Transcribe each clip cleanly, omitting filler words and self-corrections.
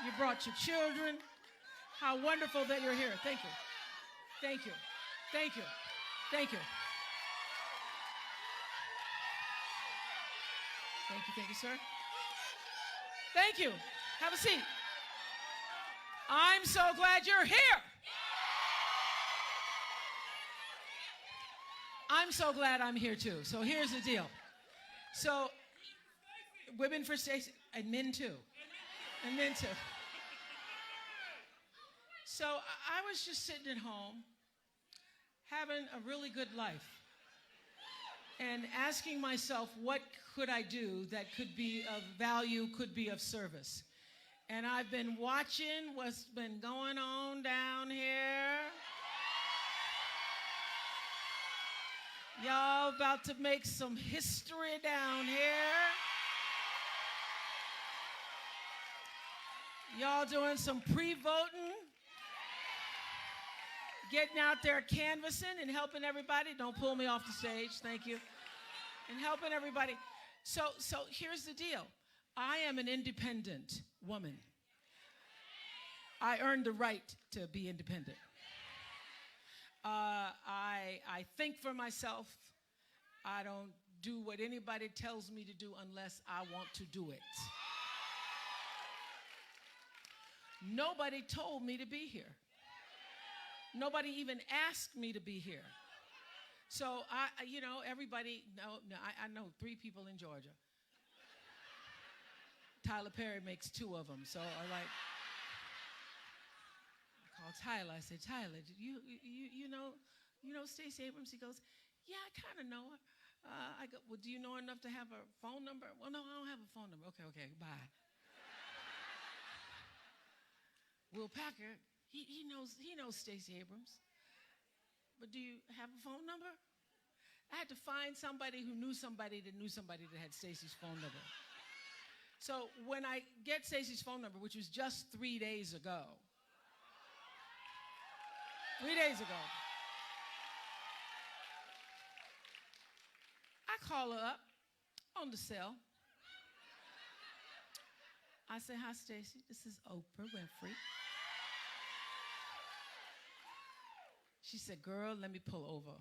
You brought your children. How wonderful that you're here. Thank you. Thank you. Thank you. Thank you. Thank you, sir. Thank you. Have a seat. I'm so glad you're here. I'm so glad I'm here too. So here's the deal. So, women for Stacey, and men too. And men too. So I was just sitting at home, having a really good life, and asking myself, what could I do that could be of value, could be of service? And I've been watching what's been going on down here. Y'all about to make some history down here. Y'all doing some pre-voting, getting out there canvassing and helping everybody. Don't pull me off the stage, thank you. And helping everybody. So here's the deal. I am an independent woman. I earned the right to be independent. I think for myself. I don't do what anybody tells me to do unless I want to do it. Nobody told me to be here. Nobody even asked me to be here. So everybody, I know 3 people in Georgia. Tyler Perry makes 2 of them. So I call Tyler. I say, Tyler, you know Stacey Abrams? He goes, yeah, I kind of know her. I go, well, do you know enough to have her phone number? Well, no, I don't have a phone number. Okay, bye. Will Packer, he knows Stacey Abrams. But do you have a phone number? I had to find somebody who knew somebody that knew somebody that had Stacey's phone number. So when I get Stacey's phone number, which was just 3 days ago, 3 days ago, I call her up on the cell. I say, hi, Stacey. This is Oprah Winfrey. She said, girl, let me pull over.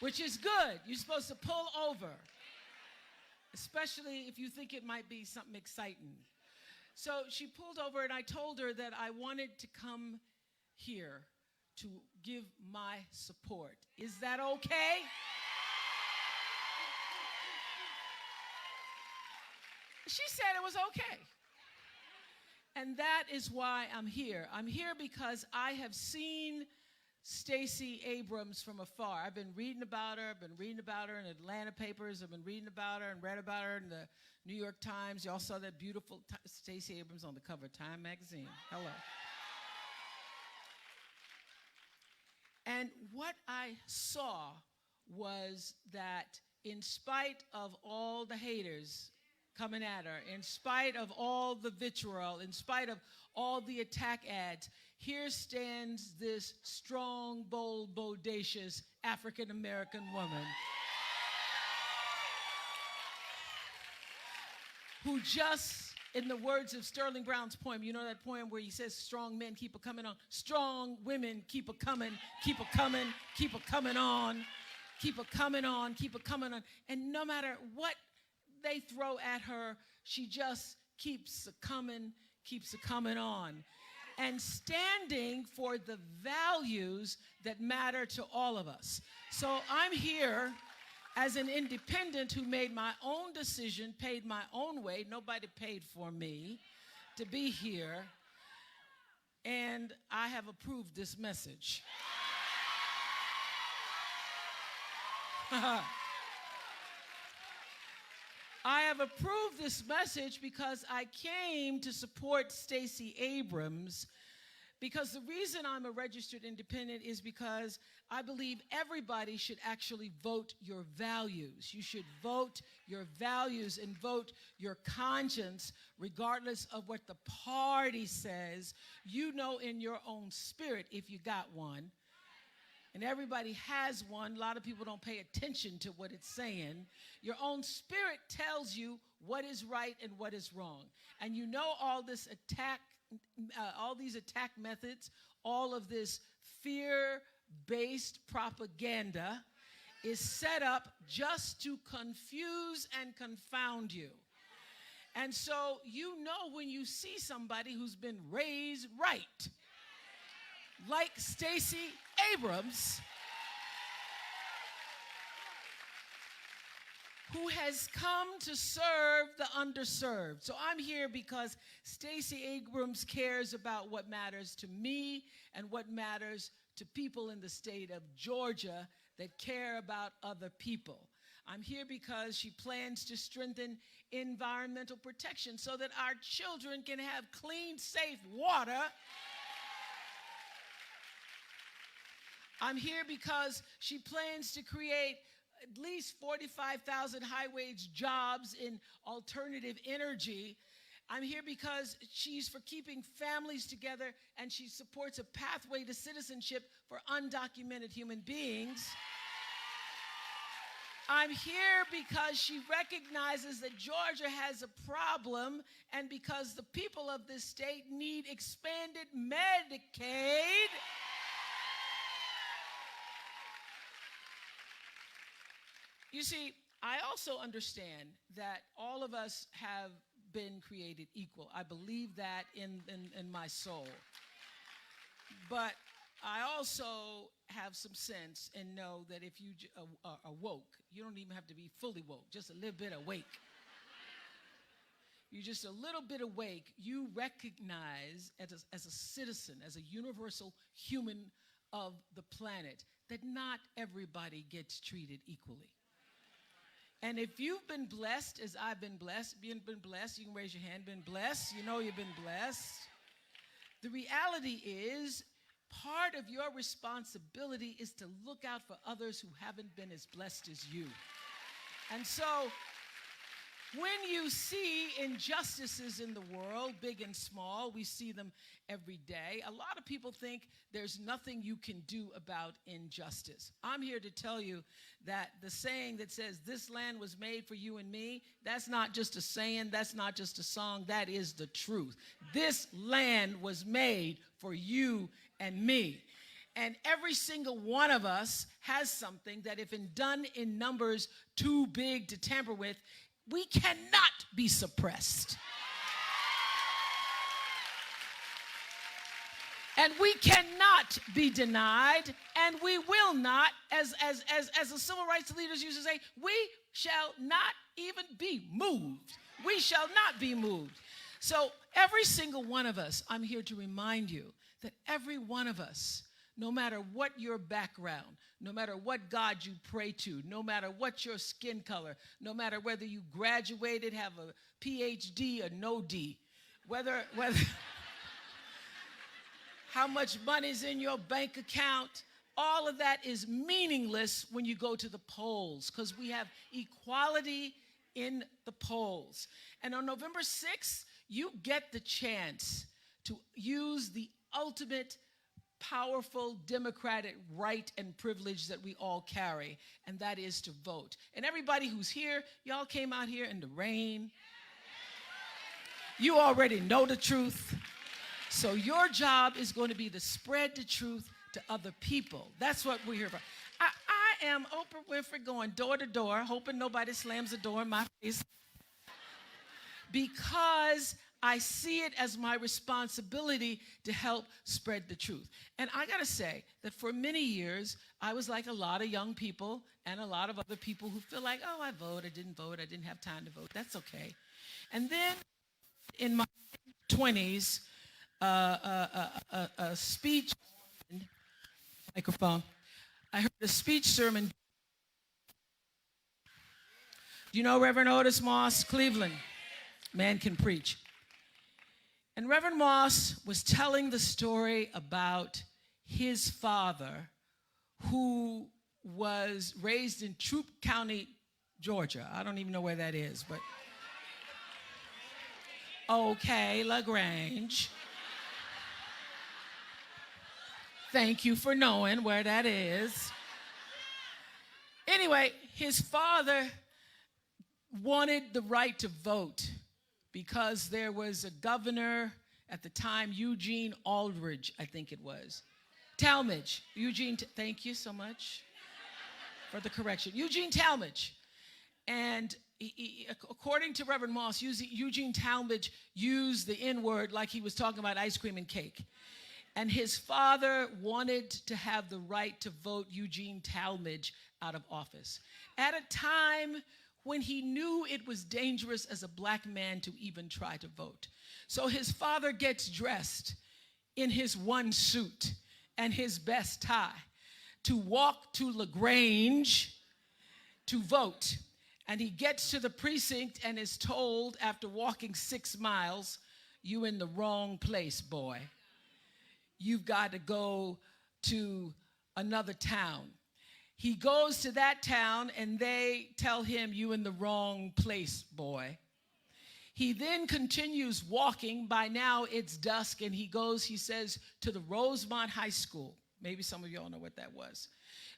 Which is good. You're supposed to pull over, especially if you think it might be something exciting. So she pulled over, and I told her that I wanted to come here to give my support. Is that okay? She said it was okay. And that is why I'm here. I'm here because I have seen Stacey Abrams from afar. I've been reading about her. I've been reading about her in Atlanta papers. I've been reading about her and read about her in the New York Times. Y'all saw that beautiful Stacey Abrams on the cover of Time magazine. Hello. And what I saw was that in spite of all the haters coming at her, in spite of all the vitriol, in spite of all the attack ads, here stands this strong, bold, bodacious African-American woman who just, in the words of Sterling Brown's poem, you know that poem where he says, strong men keep a-coming on, strong women keep a-coming, keep a-coming, keep a-coming on, keep a-coming on, keep a-coming on. And no matter what they throw at her, she just keeps a-coming on. And standing for the values that matter to all of us. So I'm here as an independent who made my own decision, paid my own way, nobody paid for me to be here, and I have approved this message. I have approved this message because I came to support Stacey Abrams, because the reason I'm a registered independent is because I believe everybody should actually vote your values. You should vote your values and vote your conscience regardless of what the party says. You know in your own spirit if you got one. and everybody has one. A lot of people don't pay attention to what it's saying. Your own spirit tells you what is right and what is wrong. And you know all these attack methods, all of this fear-based propaganda is set up just to confuse and confound you. And so you know when you see somebody who's been raised right, like Stacey Abrams, who has come to serve the underserved. So I'm here because Stacey Abrams cares about what matters to me and what matters to people in the state of Georgia that care about other people. I'm here because she plans to strengthen environmental protection so that our children can have clean, safe water. I'm here because she plans to create at least 45,000 high-wage jobs in alternative energy. I'm here because she's for keeping families together, and she supports a pathway to citizenship for undocumented human beings. I'm here because she recognizes that Georgia has a problem, and because the people of this state need expanded Medicaid. You see, I also understand that all of us have been created equal. I believe that in my soul. But I also have some sense and know that if you are woke, you don't even have to be fully woke, just a little bit awake. You're just a little bit awake. You recognize as a citizen, as a universal human of the planet, that not everybody gets treated equally. And if you've been blessed, as I've been blessed, you can raise your hand, been blessed, you know you've been blessed. The reality is, part of your responsibility is to look out for others who haven't been as blessed as you. And so, when you see injustices in the world, big and small, we see them every day. A lot of people think there's nothing you can do about injustice. I'm here to tell you that the saying that says, this land was made for you and me, that's not just a saying, that's not just a song, that is the truth. This land was made for you and me. And every single one of us has something that if done in numbers too big to tamper with, we cannot be suppressed. And we cannot be denied, and we will not, as the civil rights leaders used to say, we shall not even be moved. We shall not be moved. So every single one of us, I'm here to remind you that every one of us, no matter what your background, no matter what God you pray to, no matter what your skin color, no matter whether you graduated, have a PhD or no D, whether how much money's in your bank account, all of that is meaningless when you go to the polls, because we have equality in the polls. And on November 6th, you get the chance to use the ultimate powerful democratic right and privilege that we all carry, and that is to vote. And everybody who's here, y'all came out here in the rain. You already know the truth. So your job is going to be to spread the truth to other people. That's what we're here for. I am Oprah Winfrey going door to door, hoping nobody slams the door in my face, because I see it as my responsibility to help spread the truth. And I gotta say that for many years, I was like a lot of young people and a lot of other people who feel like, oh, I didn't have time to vote, that's okay. And then in my 20s, a speech, microphone, I heard a speech sermon. Do you know Reverend Otis Moss, Cleveland? Man can preach. And Reverend Moss was telling the story about his father, who was raised in Troup County, Georgia. I don't even know where that is, but okay, LaGrange. Thank you for knowing where that is. Anyway, his father wanted the right to vote because there was a governor at the time, Eugene Aldridge, I think it was. Talmadge. Thank you so much for the correction. Eugene Talmadge. And according to Reverend Moss, Eugene Talmadge used the N-word like he was talking about ice cream and cake. And his father wanted to have the right to vote Eugene Talmadge out of office at a time when he knew it was dangerous as a black man to even try to vote. So his father gets dressed in his one suit and his best tie to walk to LaGrange to vote. And he gets to the precinct and is told after walking 6 miles, "You in the wrong place, boy. You've got to go to another town." He goes to that town and they tell him, "You in the wrong place, boy." He then continues walking. By now it's dusk, and he says, to the Rosemont High School. Maybe some of y'all know what that was.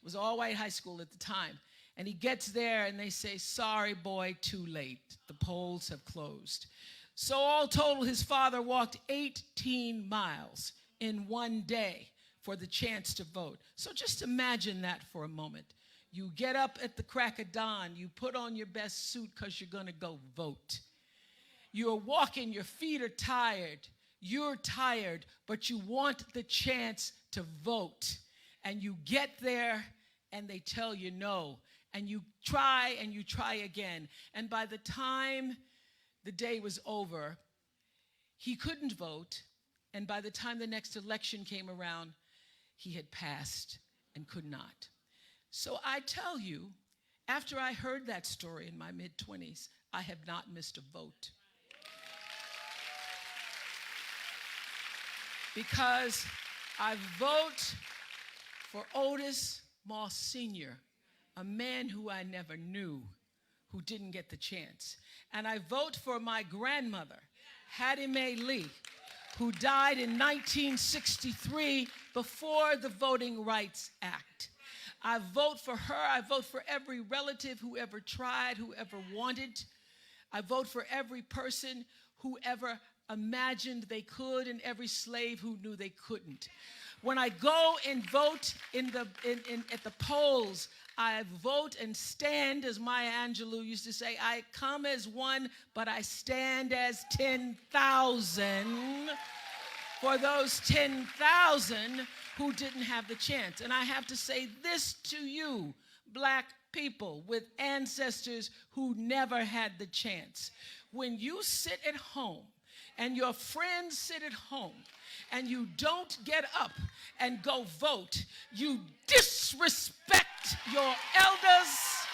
It was all-white high school at the time. And he gets there and they say, "Sorry, boy, too late. The polls have closed." So all total, his father walked 18 miles in one day for the chance to vote. So just imagine that for a moment. You get up at the crack of dawn, you put on your best suit because you're going to go vote. You're walking, your feet are tired. You're tired, but you want the chance to vote. And you get there and they tell you no. And you try again. And by the time the day was over, he couldn't vote. And by the time the next election came around, he had passed and could not. So I tell you, after I heard that story in my mid-20s, I have not missed a vote. Because I vote for Otis Moss Sr., a man who I never knew, who didn't get the chance. And I vote for my grandmother, Hattie Mae Lee, who died in 1963 before the Voting Rights Act. I vote for her. I vote for every relative who ever tried, who ever wanted. I vote for every person who ever imagined they could, and every slave who knew they couldn't. When I go and vote at the polls, I vote and stand, as Maya Angelou used to say, I come as one, but I stand as 10,000 for those 10,000 who didn't have the chance. And I have to say this to you, black people with ancestors who never had the chance. When you sit at home and your friends sit at home and you don't get up and go vote, you disrespect your elders,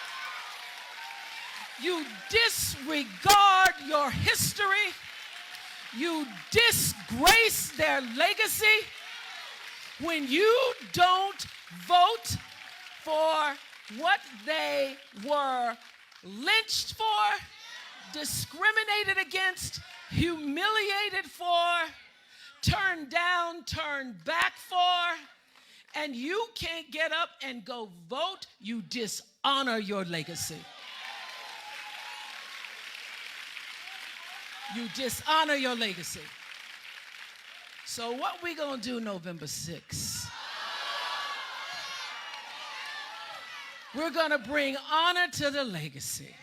you disregard your history, you disgrace their legacy. When you don't vote for what they were lynched for, discriminated against, humiliated for, turned down, turned back for, and you can't get up and go vote, you dishonor your legacy. You dishonor your legacy. So what we gonna do November 6th? We're gonna bring honor to the legacy.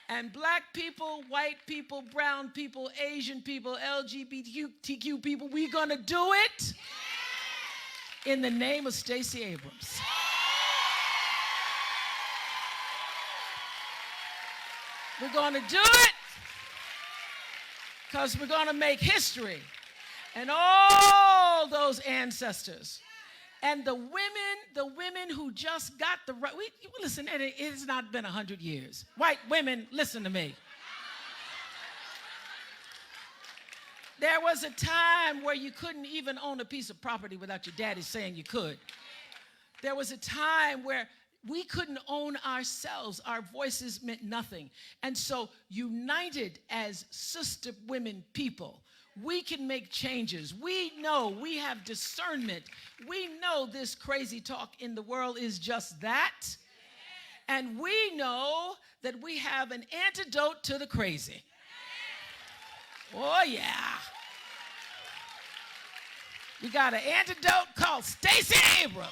And black people, white people, brown people, Asian people, LGBTQ people, we're gonna do it in the name of Stacey Abrams. We're gonna do it because we're gonna make history. And all those ancestors and the women who just got the right. Listen, it's not been 100 years. White women, listen to me. There was a time where you couldn't even own a piece of property without your daddy saying you could. There was a time where we couldn't own ourselves. Our voices meant nothing. And so, united as sister women people, we can make changes. We know, we have discernment. We know this crazy talk in the world is just that. And we know that we have an antidote to the crazy. Oh, yeah. We got an antidote called Stacey Abrams.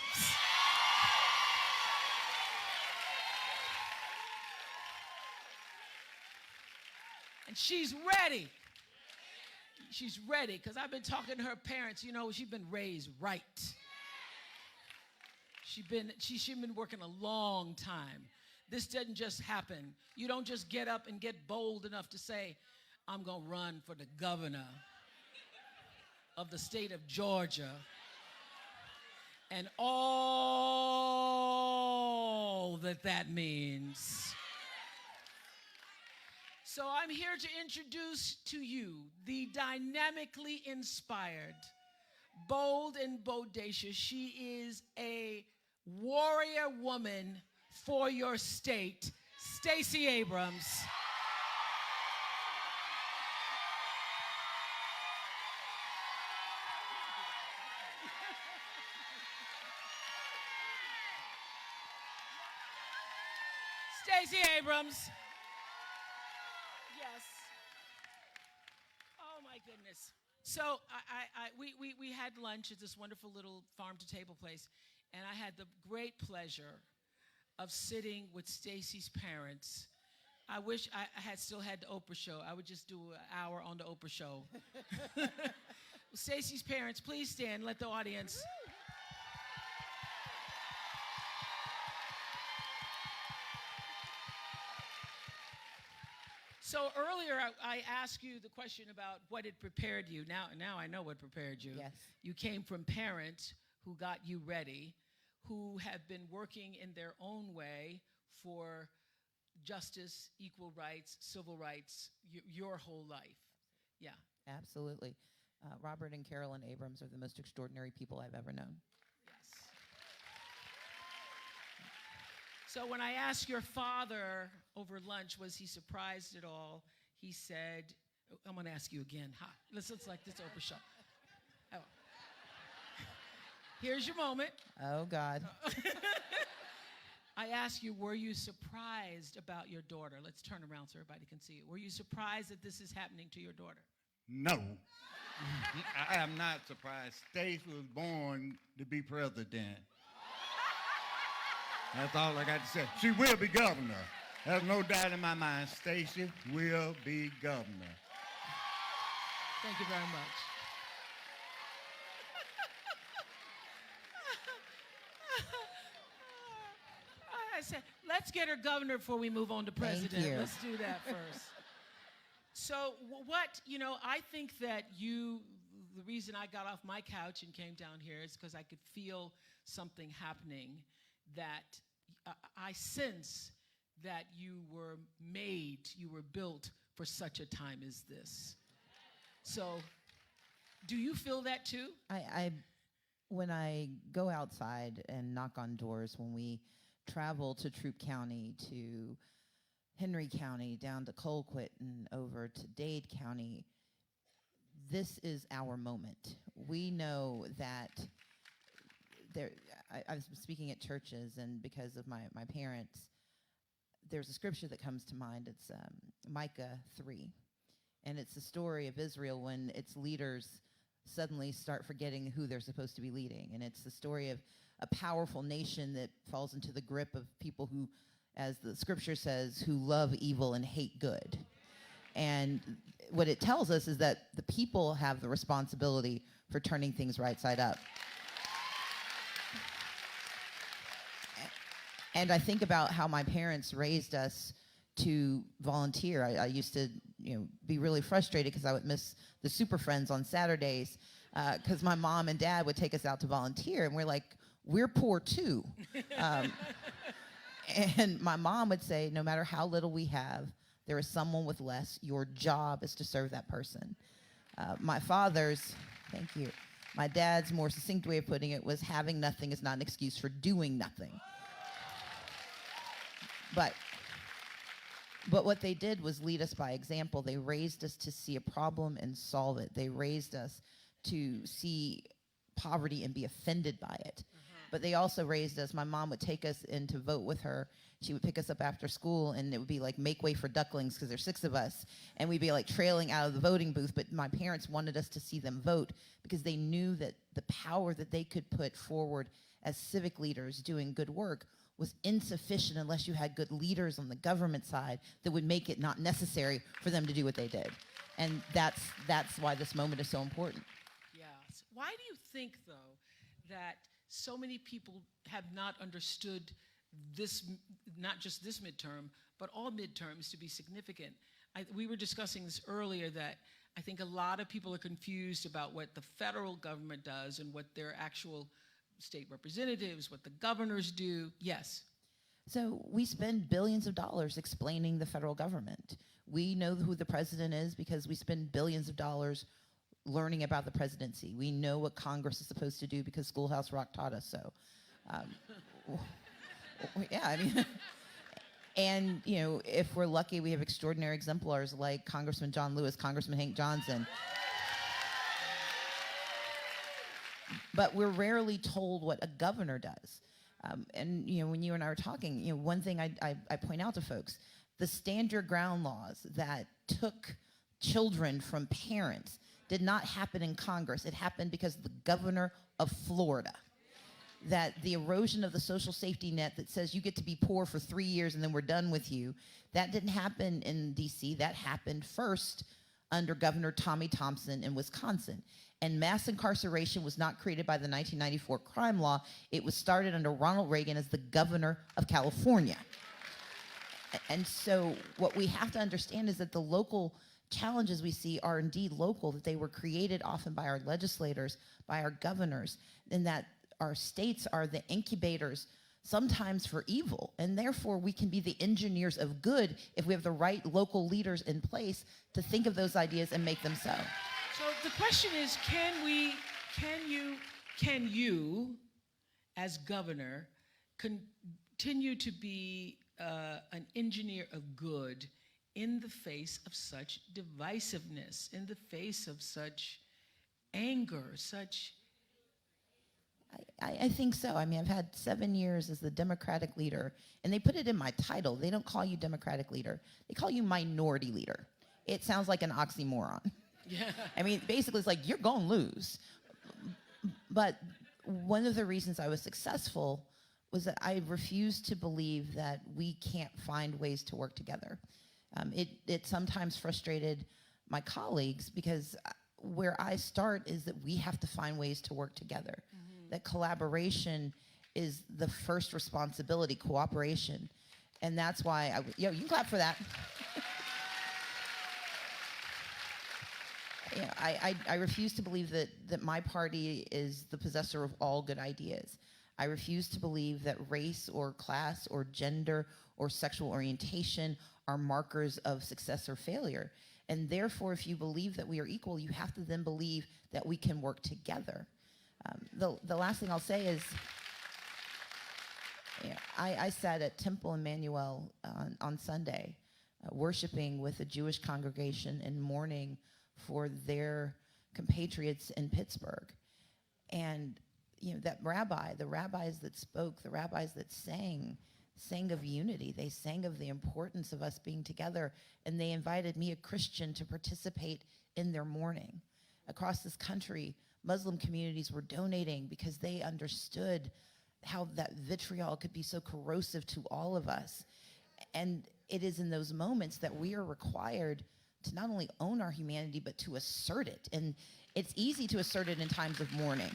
And she's ready. She's ready, because I've been talking to her parents. You know, she's been raised right. She's been working a long time. This doesn't just happen. You don't just get up and get bold enough to say, I'm going to run for the governor of the state of Georgia and all that means. So I'm here to introduce to you the dynamically inspired, bold and bodacious. She is a warrior woman for your state, Stacey Abrams. Stacey Abrams. Yes. Oh my goodness. So we had lunch at this wonderful little farm-to-table place, and I had the great pleasure of sitting with Stacey's parents. I wish I had still had the Oprah show. I would just do an hour on the Oprah show. Stacey's parents, please stand. Let the audience. So earlier, I asked you the question about what had prepared you. Now I know what prepared you. Yes. You came from parents who got you ready, who have been working in their own way for justice, equal rights, civil rights, your whole life. Yeah. Absolutely. Robert and Carolyn Abrams are the most extraordinary people I've ever known. Yes. So when I asked your father over lunch, was he surprised at all? He said, I'm going to ask you again. Let's like this Oprah show. Oh. Here's your moment. Oh, God. I asked you, were you surprised about your daughter? Let's turn around so everybody can see you. Were you surprised that this is happening to your daughter? No. I am not surprised. Stacey was born to be president. That's all I got to say. She will be governor. There's no doubt in my mind. Stacey will be governor. Thank you very much. I said, let's get her governor before we move on to president. Thank you. Let's do that first. So I think that the reason I got off my couch and came down here is because I could feel something happening that I sense that you were built for such a time as this. So do you feel that too? When I go outside and knock on doors, when we travel to Troup County, to Henry County, down to Colquitt, and over to Dade County, this is our moment. We know that I was speaking at churches, and because of my parents, there's a scripture that comes to mind. It's Micah 3, and it's the story of Israel when its leaders suddenly start forgetting who they're supposed to be leading. And it's the story of a powerful nation that falls into the grip of people who, as the scripture says, who love evil and hate good. And what it tells us is that the people have the responsibility for turning things right side up. And I think about how my parents raised us to volunteer. I used to, be really frustrated because I would miss the Super Friends on Saturdays because my mom and dad would take us out to volunteer, and we're like, we're poor too. And my mom would say, no matter how little we have, there is someone with less. Your job is to serve that person. My father's, thank you, my dad's more succinct way of putting it was having nothing is not an excuse for doing nothing. But But what they did was lead us by example. They raised us to see a problem and solve it. They raised us to see poverty and be offended by it. But they also raised us. My mom would take us in to vote with her. She would pick us up after school, and it would be like, make way for ducklings, because there's 6 of us. And we'd be like trailing out of the voting booth. But my parents wanted us to see them vote because they knew that the power that they could put forward as civic leaders doing good work was insufficient unless you had good leaders on the government side that would make it not necessary for them to do what they did. And that's why this moment is so important. Yes. Why do you think, though, that so many people have not understood this, not just this midterm, but all midterms to be significant? We were discussing this earlier, that I think a lot of people are confused about what the federal government does and what their actual state representatives, what the governors do. Yes. So we spend billions of dollars explaining the federal government. We know who the president is because we spend billions of dollars learning about the presidency. We know what Congress is supposed to do because Schoolhouse Rock taught us so. Yeah, I mean, and you know, if we're lucky, we have extraordinary exemplars like Congressman John Lewis, Congressman Hank Johnson. But we're rarely told what a governor does. And you know, when you and I were talking, you know, one thing I point out to folks, the stand your ground laws that took children from parents did not happen in Congress. It happened because of the governor of Florida. That the erosion of the social safety net that says you get to be poor for 3 years and then we're done with you, that didn't happen in DC. That happened first under Governor Tommy Thompson in Wisconsin. And mass incarceration was not created by the 1994 crime law. It was started under Ronald Reagan as the governor of California. And so what we have to understand is that the local challenges we see are indeed local, that they were created often by our legislators, by our governors, and that our states are the incubators sometimes for evil, and therefore we can be the engineers of good if we have the right local leaders in place to think of those ideas and make them so. So the question is, can you, as governor, continue to be an engineer of good in the face of such divisiveness, in the face of such anger, such... I think so. I mean, I've had 7 years as the Democratic leader, and they put it in my title. They don't call you Democratic leader. They call you minority leader. It sounds like an oxymoron. Yeah. I mean, basically, it's like, you're going to lose. But one of the reasons I was successful was that I refused to believe that we can't find ways to work together. It sometimes frustrated my colleagues because where I start is that we have to find ways to work together. Mm-hmm. That collaboration is the first responsibility, cooperation. And that's why, you can clap for that. I refuse to believe that my party is the possessor of all good ideas. I refuse to believe that race or class or gender or sexual orientation are markers of success or failure. And therefore, if you believe that we are equal, you have to then believe that we can work together. The last thing I'll say is, I sat at Temple Emmanuel on Sunday, worshiping with a Jewish congregation and mourning for their compatriots in Pittsburgh. And that the rabbis that spoke, the rabbis that sang of unity. They sang of the importance of us being together, and they invited me, a Christian, to participate in their mourning. Across this country, Muslim communities were donating because they understood how that vitriol could be so corrosive to all of us. And it is in those moments that we are required to not only own our humanity, but to assert it. And it's easy to assert it in times of mourning.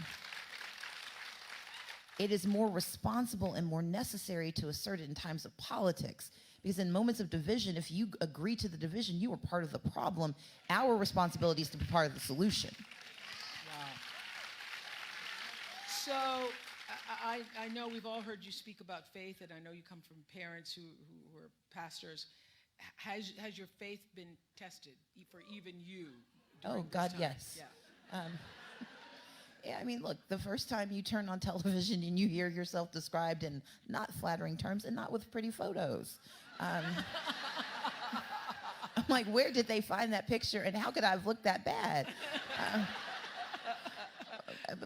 It is more responsible and more necessary to assert it in times of politics. Because in moments of division, if you agree to the division, you are part of the problem. Our responsibility is to be part of the solution. Wow. So I know we've all heard you speak about faith, and I know you come from parents who are pastors. Has your faith been tested for even you? Oh, God, time? yes. Yeah. Yeah, I mean, look, the first time you turn on television and you hear yourself described in not flattering terms and not with pretty photos. like, where did they find that picture, and how could I have looked that bad?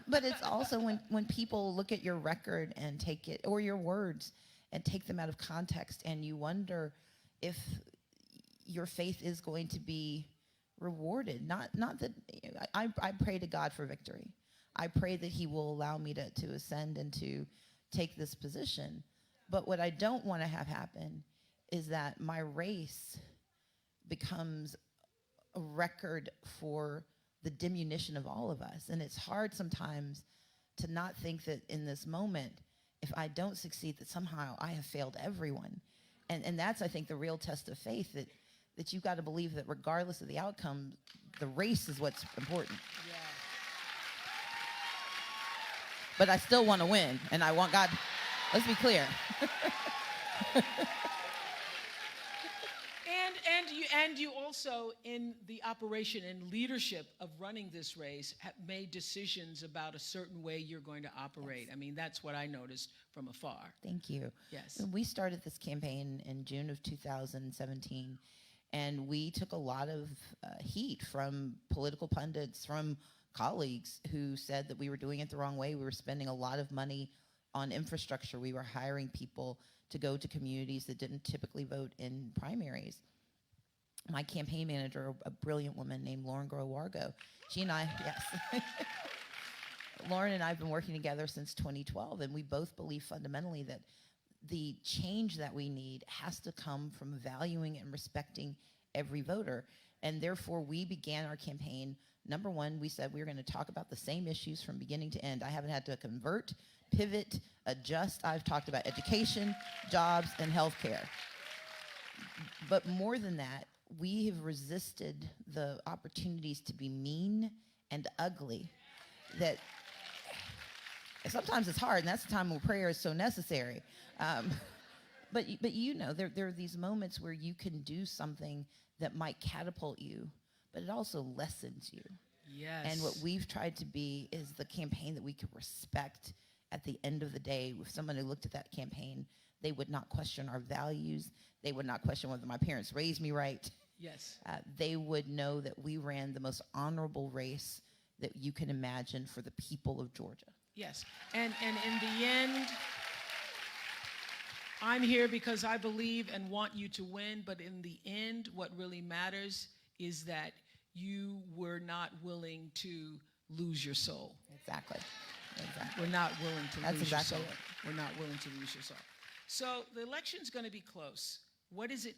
But it's also when people look at your record and take it, or your words, and take them out of context, and you wonder if your faith is going to be rewarded. Not that I pray to God for victory. I pray that he will allow me to ascend and to take this position. But what I don't want to have happen is that my race becomes a record for the diminution of all of us. And it's hard sometimes to not think that in this moment, if I don't succeed, that somehow I have failed everyone. And that's, I think, the real test of faith, that you've got to believe that regardless of the outcome, the race is what's important. Yeah. But I still want to win, and I want God. Let's be clear. And you also, in the operation and leadership of running this race, have made decisions about a certain way you're going to operate. Yes. I mean, that's what I noticed from afar. Thank you. Yes. We started this campaign in June of 2017, and we took a lot of heat from political pundits, from colleagues who said that we were doing it the wrong way. We were spending a lot of money on infrastructure. We were hiring people to go to communities that didn't typically vote in primaries. My campaign manager, a brilliant woman named Lauren Grow-Wargo, she and I, yes. Lauren and I have been working together since 2012, and we both believe fundamentally that the change that we need has to come from valuing and respecting every voter. And therefore, we began our campaign. Number one, we said we were going to talk about the same issues from beginning to end. I haven't had to convert, pivot, adjust. I've talked about education, jobs, and healthcare. But more than that, we have resisted the opportunities to be mean and ugly. That sometimes it's hard, and that's the time when prayer is so necessary. But you know, there are these moments where you can do something that might catapult you, but it also lessens you. Yes. And what we've tried to be is the campaign that we could respect at the end of the day. If someone who looked at that campaign, they would not question our values. They would not question whether my parents raised me right. Yes. They would know that we ran the most honorable race that you can imagine for the people of Georgia. Yes. And in the end, I'm here because I believe and want you to win, but in the end, what really matters is that you were not willing to lose your soul. Exactly. We're not willing to That's lose exactly your soul. it. We're not willing to lose your soul. So the election's going to be close. What is it?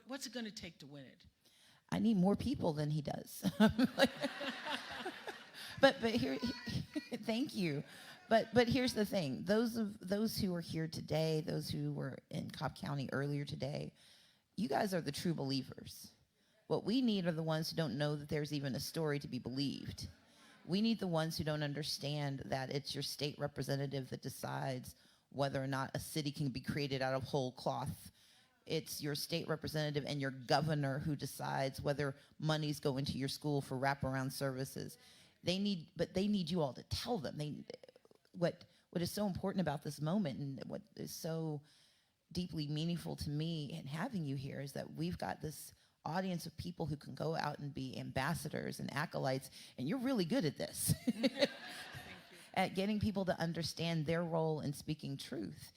What's it going to take to win it? I need more people than he does. But here, thank you. But here's the thing: those who are here today, those who were in Cobb County earlier today, you guys are the true believers. What we need are the ones who don't know that there's even a story to be believed. We need the ones who don't understand that it's your state representative that decides whether or not a city can be created out of whole cloth. It's your state representative and your governor who decides whether monies go into your school for wraparound services. They need you all to tell them. What is so important about this moment, and what is so deeply meaningful to me in having you here, is that we've got this audience of people who can go out and be ambassadors and acolytes, and you're really good at this. At getting people to understand their role in speaking truth.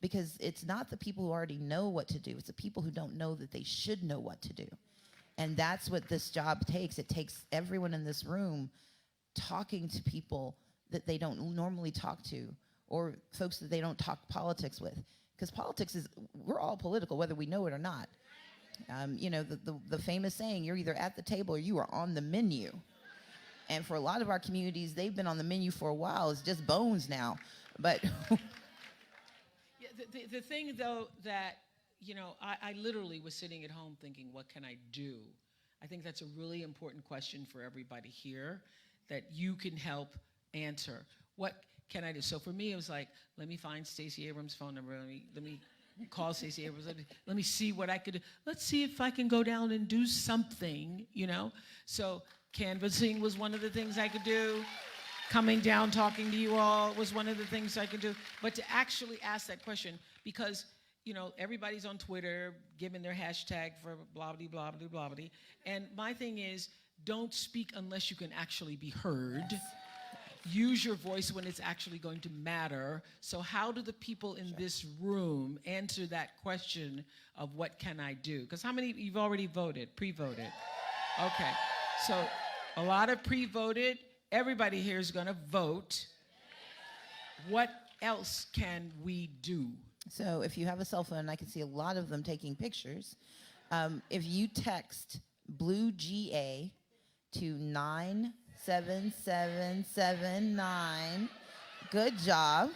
Because it's not the people who already know what to do, it's the people who don't know that they should know what to do. And that's what this job takes. It takes everyone in this room talking to people that they don't normally talk to, or folks that they don't talk politics with. Because politics we're all political, whether we know it or not. You know, the famous saying, you're either at the table or you are on the menu. And for a lot of our communities, they've been on the menu for a while. It's just bones now. But the thing, though, that, you know, I literally was sitting at home thinking, what can I do? I think that's a really important question for everybody here that you can help answer. What can I do? So for me, it was like, let me find Stacey Abrams' phone number. Let me call Stacey Abrams. Let me see what I could do. Let's see if I can go down and do something, you know? So canvassing was one of the things I could do. Coming down, talking to you all was one of the things I could do. But to actually ask that question, because, everybody's on Twitter giving their hashtag for blah, blah, blah, blah, blah, blah. And my thing is, don't speak unless you can actually be heard. Yes. Use your voice when it's actually going to matter. So how do the people in this room answer that question of what can I do? Because how many, you've already voted, pre-voted? Okay, so a lot of pre-voted. Everybody here is gonna vote. What else can we do? So if you have a cell phone, I can see a lot of them taking pictures. If you text Blue GA to 97779, good job.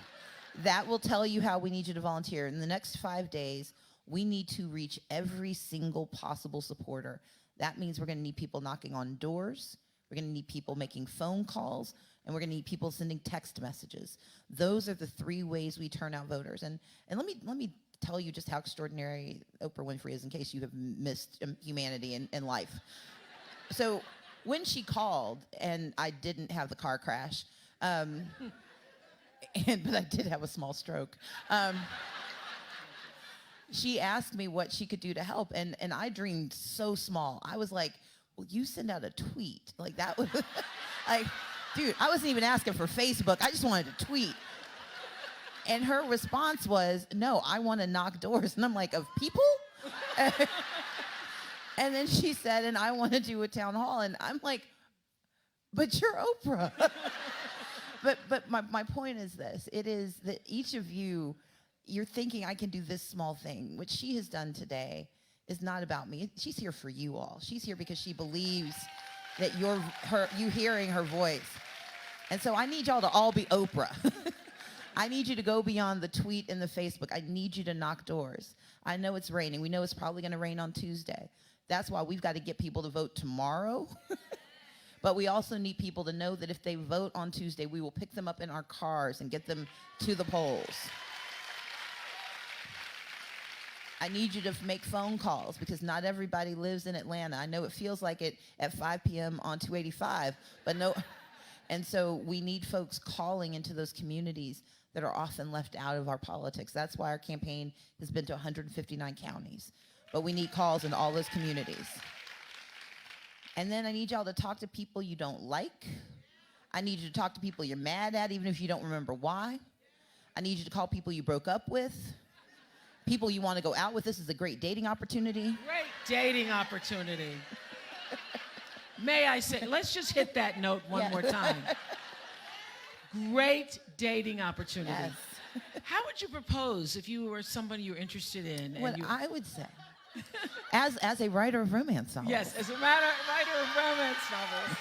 That will tell you how we need you to volunteer. In the next 5 days, we need to reach every single possible supporter. That means we're gonna need people knocking on doors, we're gonna need people making phone calls, and we're gonna need people sending text messages. Those are the 3 ways we turn out voters. And let me tell you just how extraordinary Oprah Winfrey is in case you have missed humanity in life. So when she called, and I didn't have the car crash, but I did have a small stroke. She asked me what she could do to help, and I dreamed so small. I was like, well, you send out a tweet. Like that was, like, dude, I wasn't even asking for Facebook. I just wanted to tweet. And her response was, no, I want to knock doors. And I'm like, of people? And then she said, and I want to do a town hall. And I'm like, but you're Oprah. But my point is this. It is that each of you, you're thinking I can do this small thing. What she has done today is not about me. She's here for you all. She's here because she believes that you hearing her voice. And so I need y'all to all be Oprah. I need you to go beyond the tweet and the Facebook. I need you to knock doors. I know it's raining. We know it's probably going to rain on Tuesday. That's why we've got to get people to vote tomorrow. But we also need people to know that if they vote on Tuesday, we will pick them up in our cars and get them to the polls. I need you to make phone calls because not everybody lives in Atlanta. I know it feels like it at 5 p.m. on 285, but no. And so we need folks calling into those communities that are often left out of our politics. That's why our campaign has been to 159 counties. But we need calls in all those communities. And then I need y'all to talk to people you don't like. I need you to talk to people you're mad at, even if you don't remember why. I need you to call people you broke up with. People you want to go out with. This is a great dating opportunity. Great dating opportunity. May I say, let's just hit that note one more time. Great dating opportunity. Yes. How would you propose if you were somebody you're interested in? What I would say, as a writer of romance novels. Yes, as a writer of romance novels.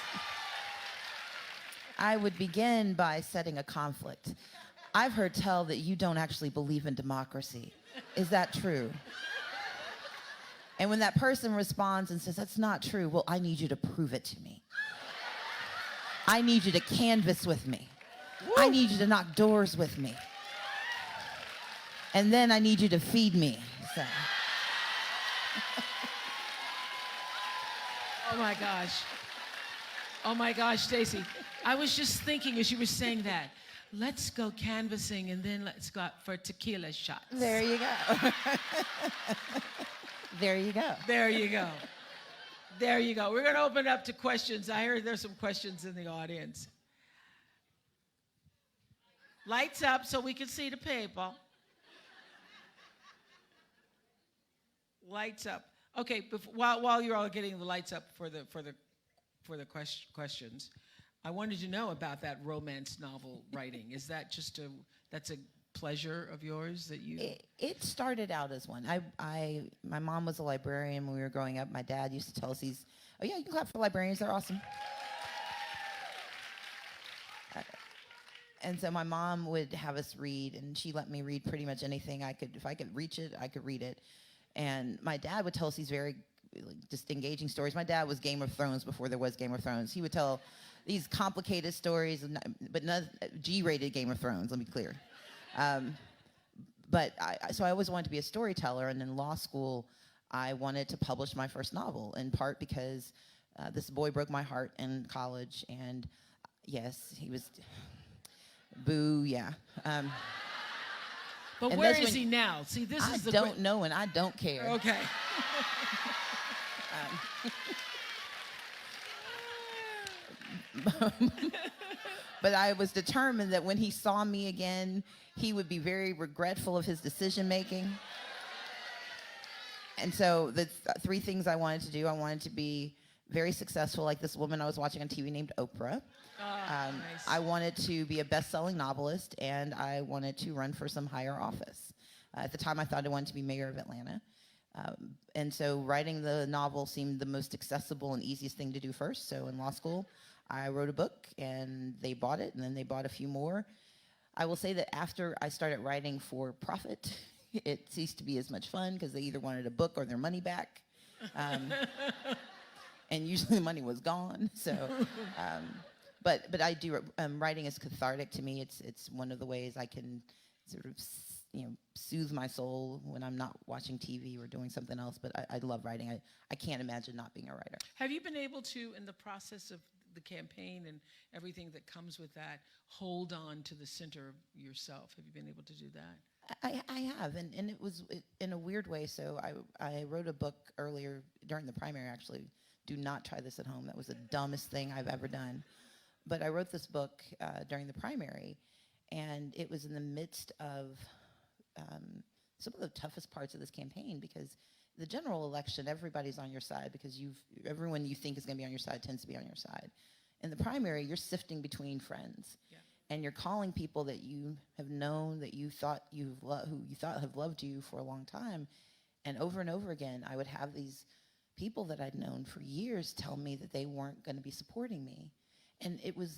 I would begin by setting a conflict. I've heard tell that you don't actually believe in democracy. Is that true? And when that person responds and says, that's not true, well, I need you to prove it to me. I need you to canvass with me. Woo. I need you to knock doors with me. And then I need you to feed me. So. Oh my gosh. Oh my gosh, Stacey. I was just thinking as you were saying that, let's go canvassing and then let's go out for tequila shots. There you go. There you go. There you go. There you go. We're going to open it up to questions. I heard there's some questions in the audience. Lights up so we can see the people. Lights up. Okay, while you're all getting the lights up for the questions, I wanted to know about that romance novel writing. Is that just that's a pleasure of yours that you? It started out as one. My mom was a librarian when we were growing up. My dad used to tell us oh yeah, you can clap for librarians, they're awesome. And so my mom would have us read, and she let me read pretty much anything I could. If I could reach it, I could read it. And my dad would tell us these very just engaging stories. My dad was Game of Thrones before there was Game of Thrones. He would tell these complicated stories, but not G-rated Game of Thrones, let me be clear. So I always wanted to be a storyteller, and in law school, I wanted to publish my first novel, in part because this boy broke my heart in college, and yes, he was, boo, yeah. But And where that's is he now? See, this I is the don't know, and I don't care. Okay. But I was determined that when he saw me again, he would be very regretful of his decision making. And so the three things I wanted to do, I wanted to be very successful, like this woman I was watching on TV named Oprah. Nice. I wanted to be a best-selling novelist, and I wanted to run for some higher office. At the time, I thought I wanted to be mayor of Atlanta. And so writing the novel seemed the most accessible and easiest thing to do first. So in law school, I wrote a book, and they bought it, and then they bought a few more. I will say that after I started writing for profit, it ceased to be as much fun because they either wanted a book or their money back. And usually the money was gone. So, but I do, writing is cathartic to me. It's one of the ways I can sort of, soothe my soul when I'm not watching TV or doing something else. But I love writing. I can't imagine not being a writer. Have you been able to, in the process of the campaign and everything that comes with that, hold on to the center of yourself? Have you been able to do that? I have, and it was in a weird way. So I wrote a book earlier during the primary, actually. Do not try this at home. That was the dumbest thing I've ever done. But I wrote this book during the primary, and it was in the midst of some of the toughest parts of this campaign, because the general election, everybody's on your side because everyone you think is going to be on your side tends to be on your side. In the primary, you're sifting between friends. Yeah. And you're calling people that you have known, that you thought who you thought have loved you for a long time. And over again, I would have these people that I'd known for years tell me that they weren't going to be supporting me. And it would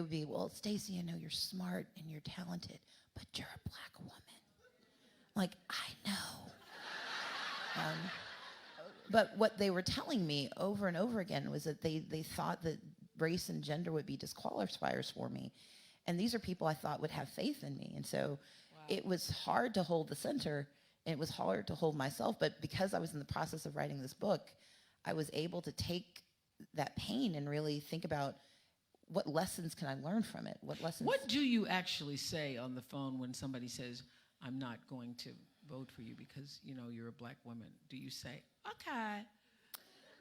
be, well, Stacey, I know you're smart and you're talented, but you're a black woman. Like, I know. But what they were telling me over and over again was that they thought that race and gender would be disqualifiers for me. And these are people I thought would have faith in me. And so it was hard to hold the center, and it was hard to hold myself. But because I was in the process of writing this book, I was able to take that pain and really think about what lessons can I learn from it? What do you actually say on the phone when somebody says, I'm not going to vote for you because, you're a black woman? Do you say, okay?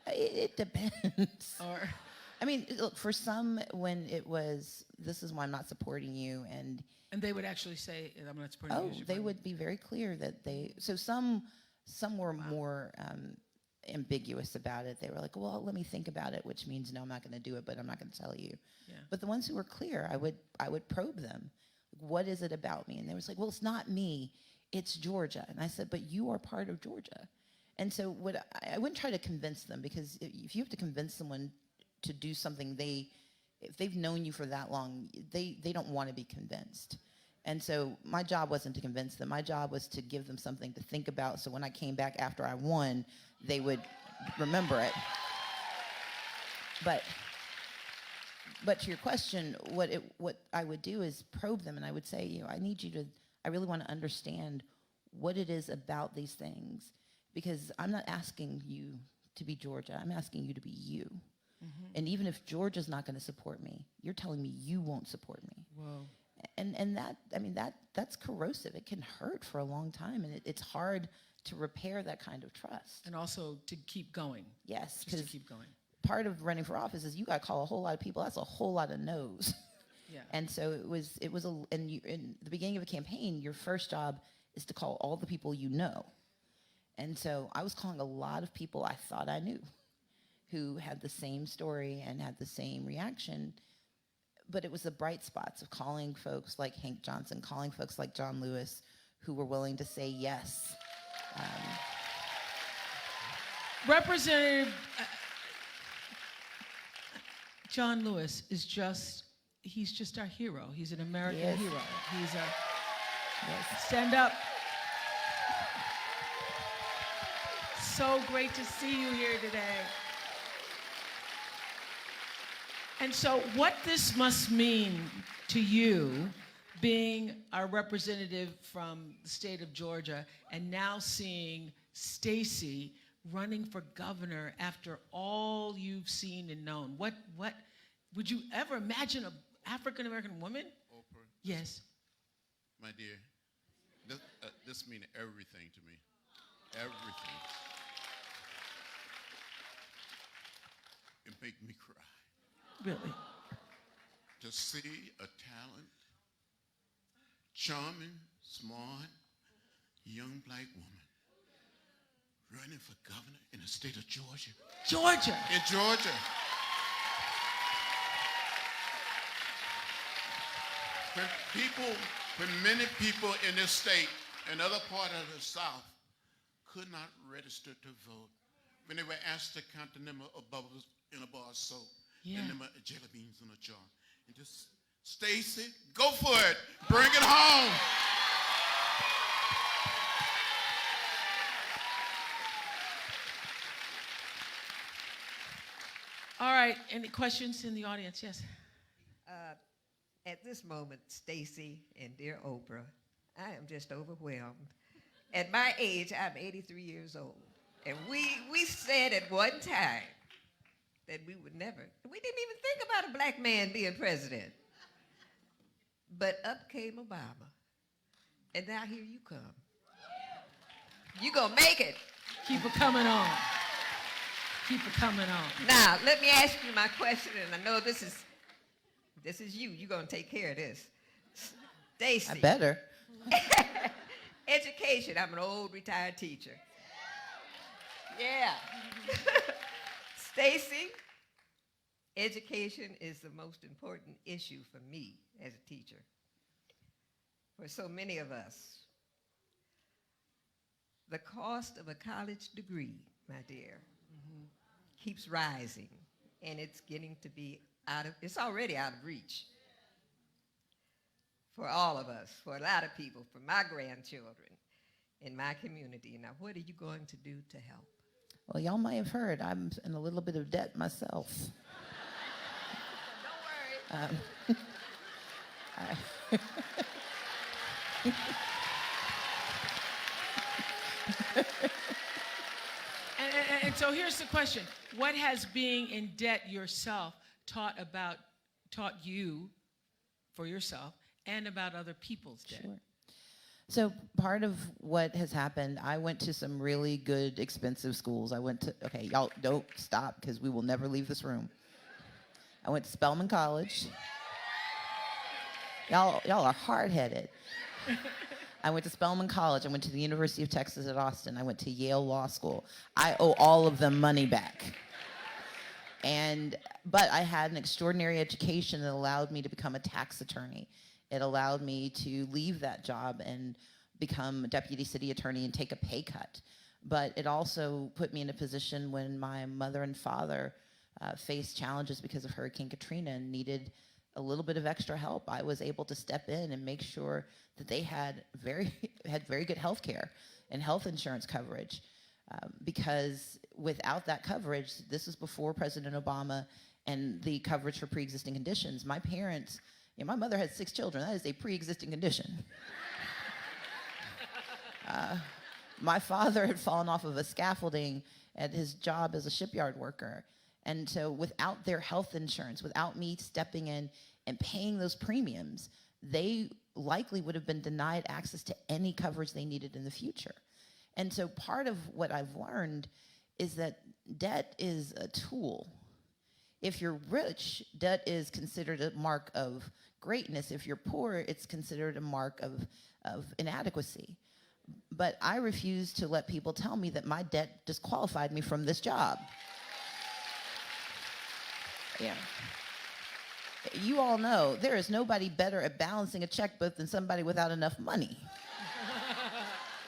It depends. Or... I mean, look, for some, when it was, this is why I'm not supporting you, and they would actually say, I'm not supporting you. Oh, they would be very clear that so some were more ambiguous about it. They were like, well, let me think about it, which means, no, I'm not going to do it, but I'm not going to tell you. Yeah. But the ones who were clear, I would probe them. What is it about me? And they was like, well, it's not me, it's Georgia. And I said, but you are part of Georgia. And so I wouldn't try to convince them, because if you have to convince someone to do something, if they've known you for that long, they don't want to be convinced. And so my job wasn't to convince them. My job was to give them something to think about, so when I came back after I won, they would remember it. But to your question, what I would do is probe them, and I would say, I really want to understand what it is about these things, because I'm not asking you to be Georgia. I'm asking you to be you. Mm-hmm. And even if Georgia's not going to support me, you're telling me you won't support me. Whoa. And that's corrosive. It can hurt for a long time, and it's hard to repair that kind of trust. And also to keep going. Yes, just to keep going. Part of running for office is you got to call a whole lot of people. That's a whole lot of no's. Yeah. And so in the beginning of a campaign, your first job is to call all the people you know. And so I was calling a lot of people I thought I knew, who had the same story and had the same reaction. But it was the bright spots of calling folks like Hank Johnson, calling folks like John Lewis, who were willing to say yes. Representative John Lewis is he's just our hero. He's an American hero. He's stand up. So great to see you here today. And so what this must mean to you, being our representative from the state of Georgia, and now seeing Stacey running for governor after all you've seen and known. What would you ever imagine an African-American woman? Oprah. Yes. My dear, this means everything to me. Everything. It makes me cry. Really? To see a talent, charming, smart, young black woman running for governor in the state of Georgia. Georgia. In Georgia. When many people in this state and other part of the South could not register to vote, when they were asked to count the number of bubbles in a bar of soap, Yeah. the number of jelly beans in a jar, and just, Stacey, go for it, bring it home. All right, any questions in the audience? Yes. At this moment, Stacey and dear Oprah, I am just overwhelmed. At my age, I'm 83 years old. And we said at one time that we didn't even think about a black man being president. But up came Obama. And now here you come. You gonna make it. Keep it coming on. Keep it coming on. Now, let me ask you my question, and I know this is you. You're going to take care of this. Stacey. I better. Education. I'm an old retired teacher. Yeah. Stacey, education is the most important issue for me as a teacher. For so many of us, the cost of a college degree, my dear, keeps rising, and it's getting to be it's already out of reach for all of us, for a lot of people, for my grandchildren in my community. Now, what are you going to do to help? Well, y'all might have heard I'm in a little bit of debt myself. Don't worry. And so here's the question. What has being in debt yourself taught you for yourself and about other people's debt? Sure. So part of what has happened, I went to some really good, expensive schools. Okay, y'all don't stop because we will never leave this room. I went to Spelman College. Y'all are hard-headed. I went to Spelman College. I went to the University of Texas at Austin. I went to Yale Law School. I owe all of them money back. But I had an extraordinary education that allowed me to become a tax attorney. It allowed me to leave that job and become a deputy city attorney and take a pay cut. But it also put me in a position when my mother and father faced challenges because of Hurricane Katrina and needed a little bit of extra help. I was able to step in and make sure that they had very good health care and health insurance coverage. Because without that coverage, this was before President Obama and the coverage for pre-existing conditions. My parents, my mother had 6 children. That is a pre-existing condition. My father had fallen off of a scaffolding at his job as a shipyard worker. And so without their health insurance, without me stepping in and paying those premiums, they likely would have been denied access to any coverage they needed in the future. And so part of what I've learned is that debt is a tool. If you're rich, debt is considered a mark of greatness. If you're poor, it's considered a mark of inadequacy. But I refuse to let people tell me that my debt disqualified me from this job. Yeah. You all know there is nobody better at balancing a checkbook than somebody without enough money.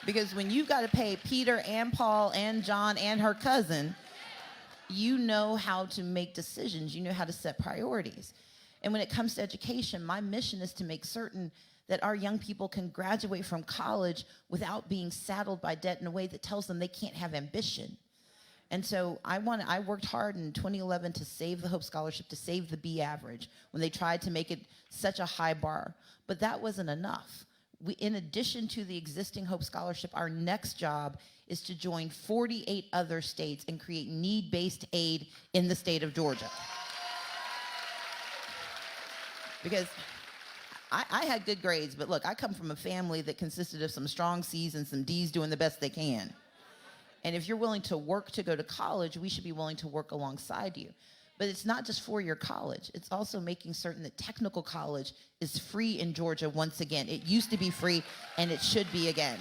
Because when you've got to pay Peter and Paul and John and her cousin, you know how to make decisions. You know how to set priorities. And when it comes to education, my mission is to make certain that our young people can graduate from college without being saddled by debt in a way that tells them they can't have ambition. And so I worked hard in 2011 to save the Hope Scholarship, to save the B average when they tried to make it such a high bar. But that wasn't enough. In addition to the existing Hope Scholarship, our next job is to join 48 other states and create need-based aid in the state of Georgia. Because I had good grades, but look, I come from a family that consisted of some strong C's and some D's doing the best they can. And if you're willing to work to go to college, we should be willing to work alongside you. But it's not just four-year college. It's also making certain that technical college is free in Georgia once again. It used to be free, and it should be again.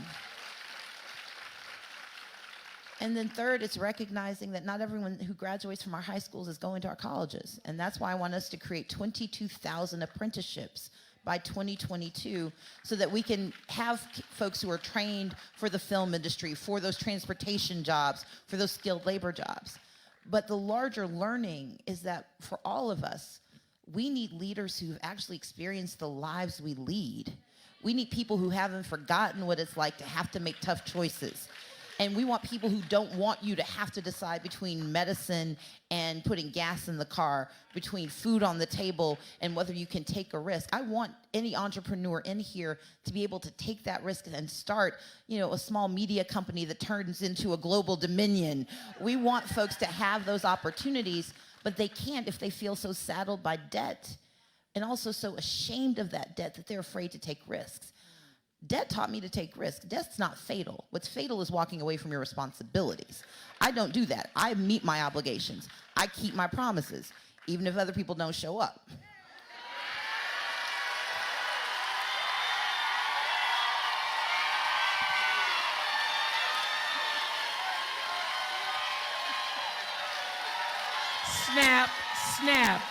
And then third, it's recognizing that not everyone who graduates from our high schools is going to our colleges. And that's why I want us to create 22,000 apprenticeships by 2022 so that we can have folks who are trained for the film industry, for those transportation jobs, for those skilled labor jobs. But the larger learning is that for all of us, we need leaders who've actually experienced the lives we lead. We need people who haven't forgotten what it's like to have to make tough choices. And we want people who don't want you to have to decide between medicine and putting gas in the car, between food on the table and whether you can take a risk. I want any entrepreneur in here to be able to take that risk and start, a small media company that turns into a global dominion. We want folks to have those opportunities, but they can't if they feel so saddled by debt and also so ashamed of that debt that they're afraid to take risks. Debt taught me to take risks. Debt's not fatal. What's fatal is walking away from your responsibilities. I don't do that. I meet my obligations. I keep my promises, even if other people don't show up. Snap, snap.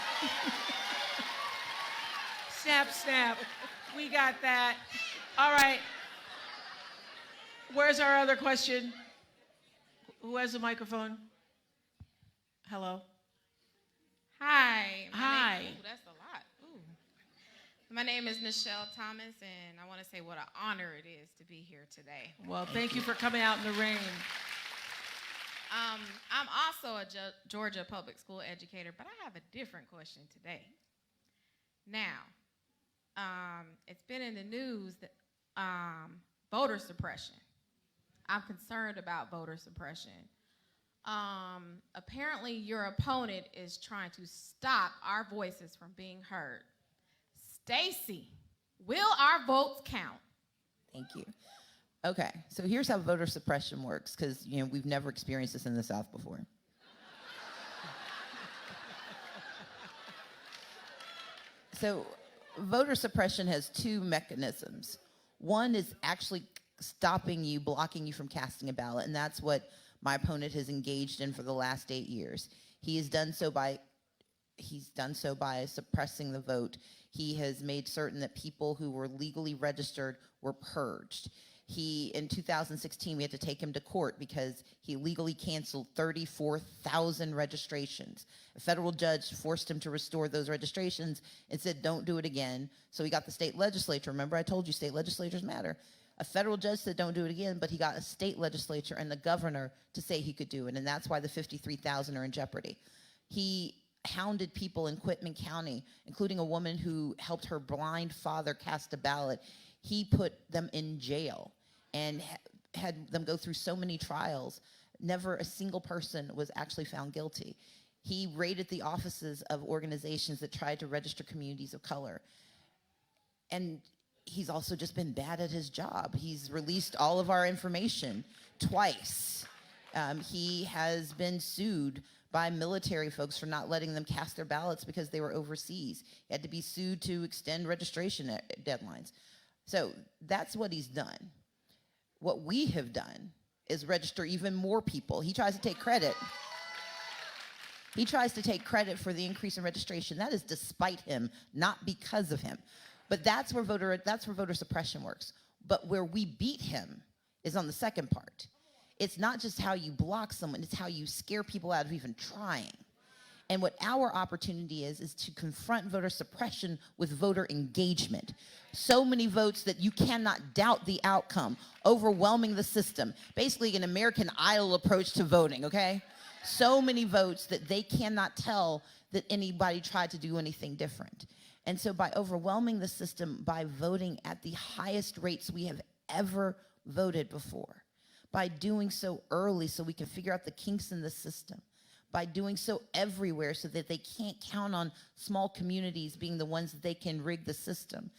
Snap, snap. We got that. All right. Where's our other question? Who has the microphone? Hello? Hi. Hi. Ooh, that's a lot. Ooh. My name is Nichelle Thomas, and I want to say what an honor it is to be here today. Well, thank you for coming out in the rain. I'm also a Georgia public school educator, but I have a different question today. Now, it's been in the news that voter suppression. I'm concerned about voter suppression. Apparently, your opponent is trying to stop our voices from being heard. Stacey, will our votes count? Thank you. Okay, so here's how voter suppression works, because we've never experienced this in the South before. So voter suppression has two mechanisms. One is actually stopping you, blocking you from casting a ballot, and that's what my opponent has engaged in for the last 8 years. He's done so by suppressing the vote. He has made certain that people who were legally registered were purged. In 2016, we had to take him to court because he legally canceled 34,000 registrations. A federal judge forced him to restore those registrations and said, don't do it again. So he got the state legislature. Remember, I told you state legislatures matter. A federal judge said, don't do it again, but he got a state legislature and the governor to say he could do it, and that's why the 53,000 are in jeopardy. He hounded people in Quitman County, including a woman who helped her blind father cast a ballot. He put them in jail and had them go through so many trials. Never a single person was actually found guilty. He raided the offices of organizations that tried to register communities of color. And he's also just been bad at his job. He's released all of our information twice. He has been sued by military folks for not letting them cast their ballots because they were overseas. He had to be sued to extend registration deadlines. So that's what he's done. What we have done is register even more people. He tries to take credit. He tries to take credit for the increase in registration. That is despite him, not because of him. But that's where voter suppression works. But where we beat him is on the second part. It's not just how you block someone, it's how you scare people out of even trying. And what our opportunity is to confront voter suppression with voter engagement. So many votes that you cannot doubt the outcome, overwhelming the system. Basically an American Idol approach to voting, okay? So many votes that they cannot tell that anybody tried to do anything different. And so by overwhelming the system, by voting at the highest rates we have ever voted before, by doing so early so we can figure out the kinks in the system, by doing so everywhere so that they can't count on small communities being the ones that they can rig the system.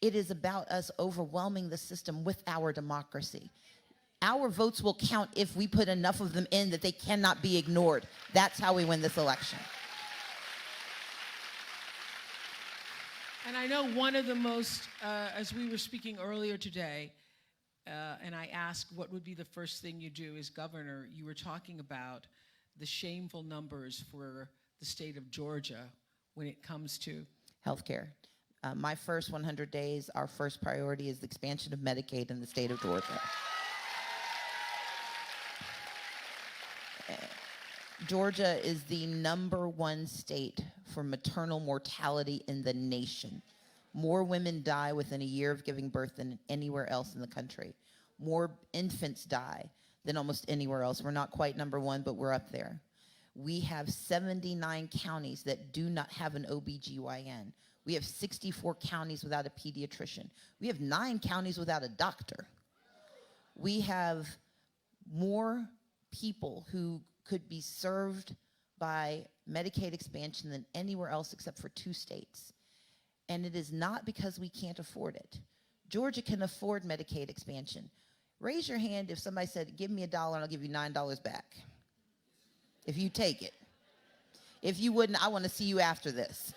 It is about us overwhelming the system with our democracy. Our votes will count if we put enough of them in that they cannot be ignored. That's how we win this election. And I know one of the most, as we were speaking earlier today, and I asked what would be the first thing you do as governor, you were talking about the shameful numbers for the state of Georgia when it comes to Healthcare. My first 100 days, our first priority is the expansion of Medicaid in the state of Georgia. Georgia is the #1 state for maternal mortality in the nation. More women die within a year of giving birth than anywhere else in the country. More infants die than almost anywhere else. We're not quite #1, but we're up there. We have 79 counties that do not have an OBGYN. We have 64 counties without a pediatrician. We have 9 counties without a doctor. We have more people who could be served by Medicaid expansion than anywhere else except for 2 states. And it is not because we can't afford it. Georgia can afford Medicaid expansion. Raise your hand if somebody said, give me $1 and I'll give you $9 back. If you take it. If you wouldn't, I want to see you after this.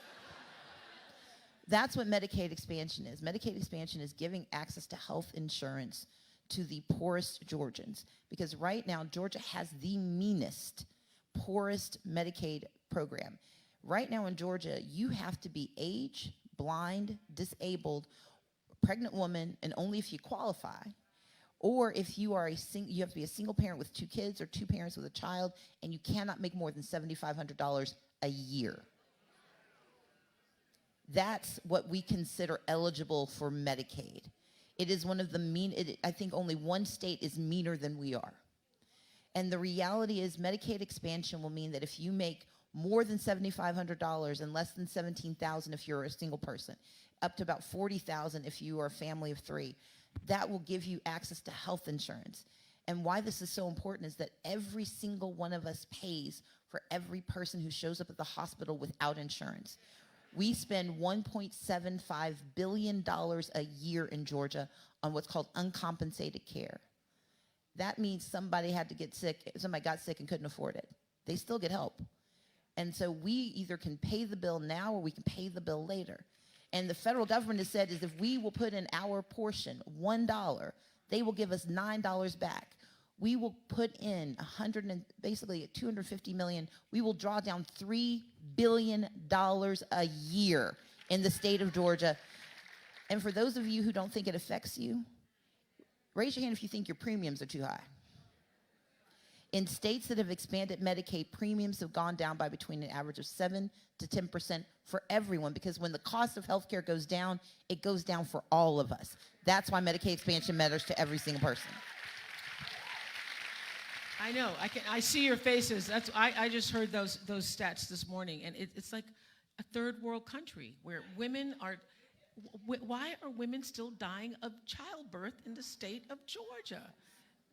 That's what Medicaid expansion is. Medicaid expansion is giving access to health insurance to the poorest Georgians. Because right now, Georgia has the meanest, poorest Medicaid program. Right now in Georgia, you have to be age, blind, disabled, pregnant woman, and only if you qualify. Or if you are you have to be a single parent with 2 kids or 2 parents with a child, and you cannot make more than $7,500 a year. That's what we consider eligible for Medicaid. It is one of the I think only 1 state is meaner than we are. And the reality is Medicaid expansion will mean that if you make more than $7,500 and less than $17,000 if you're a single person, up to about $40,000 if you are a family of 3, that will give you access to health insurance. And why this is so important is that every single one of us pays for every person who shows up at the hospital without insurance. We spend $1.75 billion a year in Georgia on what's called uncompensated care. That means somebody had to get sick, somebody got sick and couldn't afford it. They still get help. And so we either can pay the bill now or we can pay the bill later. And the federal government has said is if we will put in our portion, $1, they will give us $9 back. We will put in basically $250 million. We will draw down $3 billion a year in the state of Georgia. And for those of you who don't think it affects you, raise your hand if you think your premiums are too high. In states that have expanded Medicaid, premiums have gone down by between an average of 7 to 10% for everyone, because when the cost of healthcare goes down, it goes down for all of us. That's why Medicaid expansion matters to every single person. I know. I see your faces. I just heard those stats this morning, and it's like a third world country where women are. Why are women still dying of childbirth in the state of Georgia?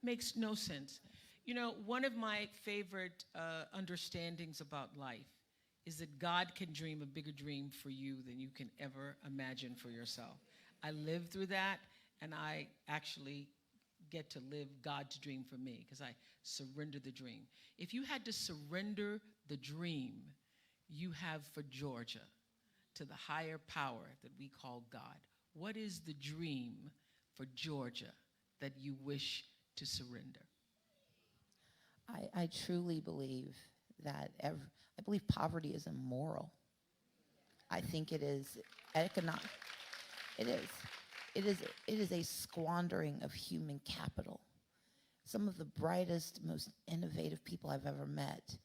Makes no sense. You know, one of my favorite understandings about life is that God can dream a bigger dream for you than you can ever imagine for yourself. I lived through that, and I actually get to live God's dream for me because I surrender the dream. If you had to surrender the dream you have for Georgia to the higher power that we call God, what is the dream for Georgia that you wish to surrender? I truly believe that I believe poverty is immoral. I think it is economic. It is. It is a squandering of human capital. Some of the brightest, most innovative people I've ever met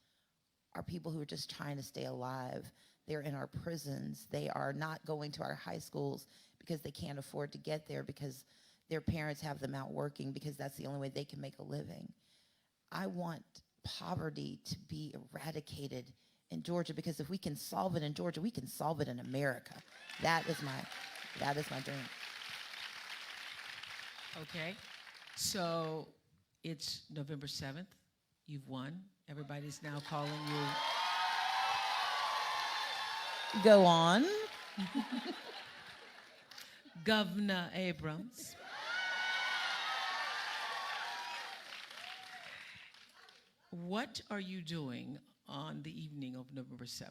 are people who are just trying to stay alive. They're in our prisons. They are not going to our high schools because they can't afford to get there because their parents have them out working because that's the only way they can make a living. I want poverty to be eradicated in Georgia because if we can solve it in Georgia, we can solve it in America. That is my dream. Okay, so it's November 7th. You've won. Everybody's now calling you. Go on. Governor Abrams. What are you doing on the evening of November 7th?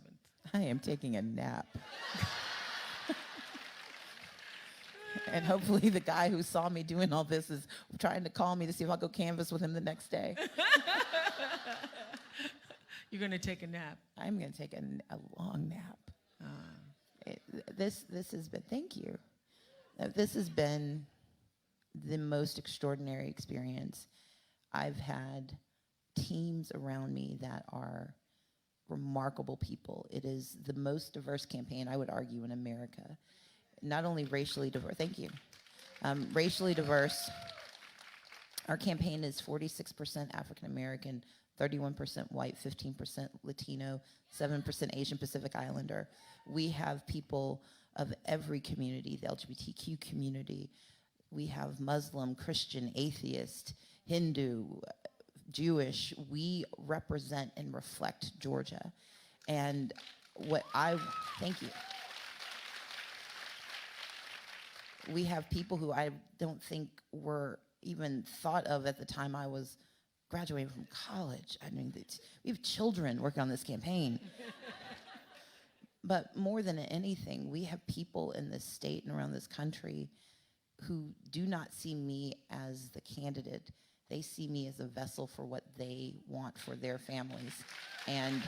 I am taking a nap. And hopefully the guy who saw me doing all this is trying to call me to see if I'll go canvas with him the next day. You're going to take a nap. I'm going to take a long nap. This has been, thank you. This has been the most extraordinary experience. I've had teams around me that are remarkable people. It is the most diverse campaign, I would argue, in America. Not only racially diverse, thank you. Racially diverse. Our campaign is 46% African American, 31% white, 15% Latino, 7% Asian Pacific Islander. We have people of every community, the LGBTQ community. We have Muslim, Christian, atheist, Hindu, Jewish. We represent and reflect Georgia. And thank you. We have people who I don't think were even thought of at the time I was graduating from college. I mean, we have children working on this campaign. But more than anything, we have people in this state and around this country who do not see me as the candidate. They see me as a vessel for what they want for their families. And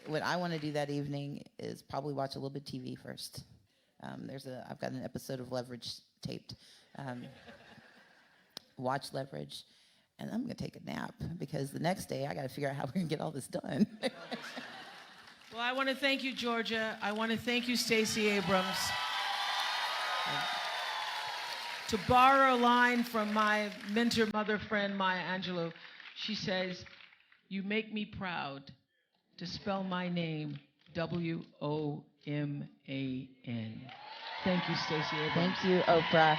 what I want to do that evening is probably watch a little bit of TV first. I've got an episode of Leverage taped. Watch Leverage, and I'm going to take a nap because the next day I got to figure out how we're going to get all this done. Well, I want to thank you, Georgia. I want to thank you, Stacey Abrams. To borrow a line from my mentor, mother friend, Maya Angelou, she says, "You make me proud to spell my name W-O-M-A-N." Thank you, Stacey Abrams. Thank you, Oprah.